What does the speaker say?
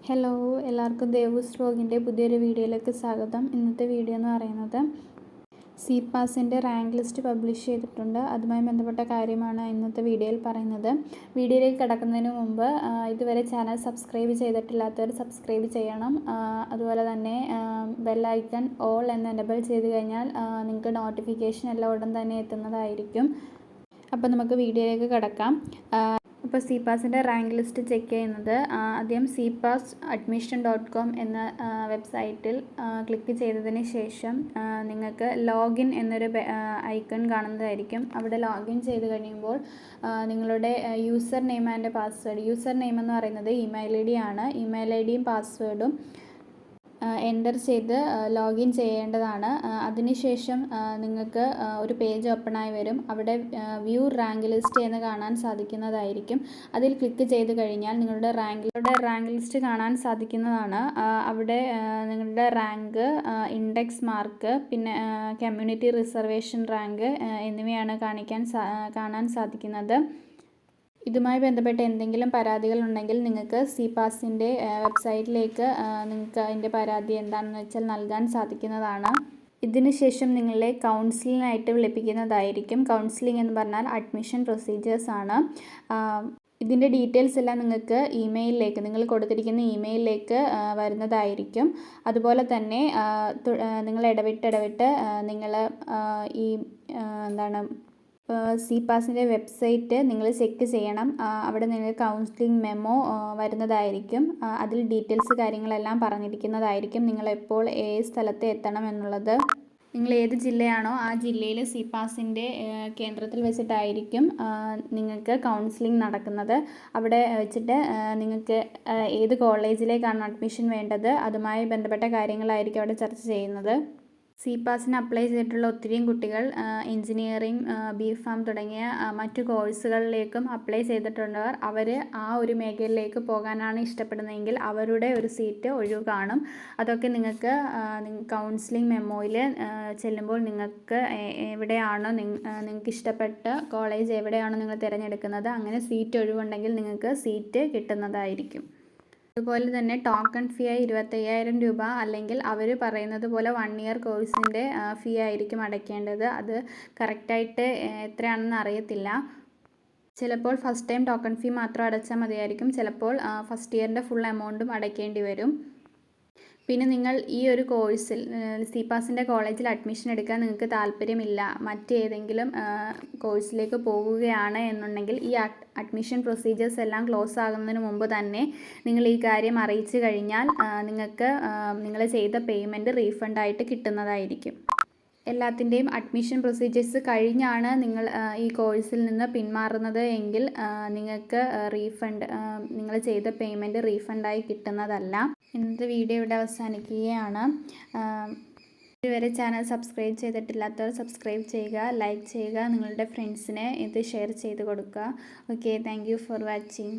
Hello, എല്ലാവർക്കും ദേവൂസ് വ്ലോഗിൻ്റെ പുതിയൊരു വീഡിയോയിലേക്ക് സ്വാഗതം. ഇന്നത്തെ വീഡിയോ എന്ന് പറയുന്നത് CPASൻ്റെ റാങ്ക് ലിസ്റ്റ് പബ്ലിഷ് ചെയ്തിട്ടുണ്ട്. അതുമായി ബന്ധപ്പെട്ട കാര്യമാണ് ഇന്നത്തെ വീഡിയോയിൽ പറയുന്നത്. വീഡിയോയിലേക്ക് കടക്കുന്നതിന് മുമ്പ് ഇതുവരെ ചാനൽ സബ്സ്ക്രൈബ് ചെയ്തിട്ടില്ലാത്തവർ സബ്സ്ക്രൈബ് ചെയ്യണം. അതുപോലെ തന്നെ ബെൽ ഐക്കൺ ഓൾ എന്ന് എനേബിൾ ചെയ്ത് കഴിഞ്ഞാൽ നിങ്ങൾക്ക് നോട്ടിഫിക്കേഷൻ എല്ലാം ഉടൻ തന്നെ എത്തുന്നതായിരിക്കും. അപ്പോൾ നമുക്ക് വീഡിയോയിലേക്ക് കടക്കാം. ഇപ്പോൾ CPASൻ്റെ റാങ്ക് ലിസ്റ്റ് ചെക്ക് ചെയ്യുന്നത് ആദ്യം cpasadmission.com എന്ന വെബ്സൈറ്റിൽ ക്ലിക്ക് ചെയ്തതിന് ശേഷം നിങ്ങൾക്ക് ലോഗിൻ എന്നൊരു ഐക്കൺ കാണുന്നതായിരിക്കും. അവിടെ ലോഗിൻ ചെയ്ത് കഴിയുമ്പോൾ നിങ്ങളുടെ user name and password, user name എന്ന് പറയുന്നത് ഇമെയിൽ ID ആണ്. ഇമെയിൽ IDയും പാസ്വേഡും എൻ്റർ ചെയ്ത് ലോഗിൻ ചെയ്യേണ്ടതാണ്. അതിനുശേഷം നിങ്ങൾക്ക് ഒരു പേജ് ഓപ്പണായി വരും. അവിടെ വ്യൂ റാങ്ക് ലിസ്റ്റ് എന്ന് കാണാൻ സാധിക്കുന്നതായിരിക്കും. അതിൽ ക്ലിക്ക് ചെയ്ത് കഴിഞ്ഞാൽ നിങ്ങളുടെ റാങ്ക് ലിസ്റ്റ് കാണാൻ സാധിക്കുന്നതാണ്. അവിടെ നിങ്ങളുടെ റാങ്ക്, ഇൻഡെക്സ് മാർക്ക്, പിന്നെ കമ്മ്യൂണിറ്റി റിസർവേഷൻ റാങ്ക് എന്നിവയാണ് കാണാൻ സാധിക്കുന്നത്. ഇതുമായി ബന്ധപ്പെട്ട് എന്തെങ്കിലും പരാതികളുണ്ടെങ്കിൽ നിങ്ങൾക്ക് CPASൻ്റെ വെബ്സൈറ്റിലേക്ക് നിങ്ങൾക്ക് അതിൻ്റെ പരാതി എന്താണെന്ന് വെച്ചാൽ നൽകാൻ സാധിക്കുന്നതാണ്. ഇതിനുശേഷം നിങ്ങളെ കൗൺസിലിനായിട്ട് വിളിപ്പിക്കുന്നതായിരിക്കും. കൗൺസിലിംഗ് എന്ന് പറഞ്ഞാൽ അഡ്മിഷൻ പ്രൊസീജിയേഴ്സ് ആണ്. ഇതിൻ്റെ ഡീറ്റെയിൽസ് എല്ലാം നിങ്ങൾക്ക് ഇമെയിലിലേക്ക്, നിങ്ങൾ കൊടുത്തിരിക്കുന്ന ഇമെയിലിലേക്ക് വരുന്നതായിരിക്കും. അതുപോലെ തന്നെ നിങ്ങൾ ഇടവിട്ട് നിങ്ങൾ ഈ CPASൻ്റെ വെബ്സൈറ്റ് നിങ്ങൾ ചെക്ക് ചെയ്യണം. അവിടെ നിങ്ങൾക്ക് കൗൺസിലിംഗ് മെമ്മോ വരുന്നതായിരിക്കും. അതിൽ ഡീറ്റെയിൽസ് കാര്യങ്ങളെല്ലാം പറഞ്ഞിരിക്കുന്നതായിരിക്കും. നിങ്ങളെപ്പോൾ ഏത് സ്ഥലത്ത് എത്തണം എന്നുള്ളത്. നിങ്ങൾ ഏത് ജില്ലയാണോ ആ ജില്ലയിൽ CPASൻ്റെ കേന്ദ്രത്തിൽ വെച്ചിട്ടായിരിക്കും നിങ്ങൾക്ക് കൗൺസിലിംഗ് നടക്കുന്നത്. അവിടെ വെച്ചിട്ട് നിങ്ങൾക്ക് ഏത് കോളേജിലേക്കാണ് അഡ്മിഷൻ വേണ്ടത്, അതുമായി ബന്ധപ്പെട്ട കാര്യങ്ങളായിരിക്കും അവിടെ ചർച്ച ചെയ്യുന്നത്. CPASന് അപ്ലൈ ചെയ്തിട്ടുള്ള ഒത്തിരിയും കുട്ടികൾ എൻജിനീയറിംഗ്, BPharm തുടങ്ങിയ മറ്റു കോഴ്സുകളിലേക്കും അപ്ലൈ ചെയ്തിട്ടുള്ളവർ അവർ ആ ഒരു മേഖലയിലേക്ക് പോകാനാണ് ഇഷ്ടപ്പെടുന്നതെങ്കിൽ അവരുടെ ഒരു സീറ്റ് ഒഴിവ് കാണും. അതൊക്കെ നിങ്ങൾക്ക് കൗൺസിലിംഗ് മെമ്മോയിൽ ചെല്ലുമ്പോൾ നിങ്ങൾക്ക് എവിടെയാണോ നിങ്ങൾക്ക് ഇഷ്ടപ്പെട്ട കോളേജ് എവിടെയാണോ നിങ്ങൾ തിരഞ്ഞെടുക്കുന്നത് അങ്ങനെ സീറ്റ് ഒഴിവുണ്ടെങ്കിൽ നിങ്ങൾക്ക് സീറ്റ് കിട്ടുന്നതായിരിക്കും. അതുപോലെ തന്നെ ടോക്കൺ ഫീ ആയി 25,000 രൂപ അല്ലെങ്കിൽ അവർ പറയുന്നത് പോലെ 1 ഇയർ കോഴ്സിൻ്റെ ഫീ ആയിരിക്കും അടയ്ക്കേണ്ടത്. അത് കറക്റ്റായിട്ട് എത്രയാണെന്ന് അറിയത്തില്ല. ചിലപ്പോൾ ഫസ്റ്റ് ടൈം ടോക്കൺ ഫീ മാത്രം അടച്ചാൽ മതിയായിരിക്കും. ചിലപ്പോൾ ഫസ്റ്റ് ഇയറിൻ്റെ ഫുൾ എമൗണ്ടും അടയ്ക്കേണ്ടി വരും. പിന്നെ നിങ്ങൾ ഈ ഒരു കോഴ്സിൽ CPASൻ്റെ കോളേജിൽ അഡ്മിഷൻ എടുക്കാൻ നിങ്ങൾക്ക് താല്പര്യമില്ല, മറ്റേതെങ്കിലും കോഴ്സിലേക്ക് പോകുകയാണ് എന്നുണ്ടെങ്കിൽ ഈ അഡ്മിഷൻ പ്രൊസീജിയേഴ്സ് എല്ലാം ക്ലോസ് ആകുന്നതിന് മുമ്പ് തന്നെ നിങ്ങൾ ഈ കാര്യം അറിയിച്ചു കഴിഞ്ഞാൽ നിങ്ങൾക്ക് നിങ്ങൾ ചെയ്ത പേയ്മെൻറ്റ് റീഫണ്ടായിട്ട് കിട്ടുന്നതായിരിക്കും. എല്ലാത്തിൻ്റെയും അഡ്മിഷൻ പ്രൊസീജിയേഴ്സ് കഴിഞ്ഞാണ് നിങ്ങൾ ഈ കോഴ്സിൽ നിന്ന് പിന്മാറുന്നത് എങ്കിൽ നിങ്ങൾക്ക് നിങ്ങൾ ചെയ്ത പേയ്മെൻറ്റ് റീഫണ്ടായി കിട്ടുന്നതല്ല. ഇന്നത്തെ വീഡിയോ ഇവിടെ അവസാനിക്കുകയാണ്. ഇതുവരെ ചാനൽ സബ്സ്ക്രൈബ് ചെയ്തിട്ടില്ലാത്തവർ സബ്സ്ക്രൈബ് ചെയ്യുക, ലൈക്ക് ചെയ്യുക, നിങ്ങളുടെ ഫ്രണ്ട്സിന് ഇത് ഷെയർ ചെയ്ത് കൊടുക്കുക. Okay, thank you for watching.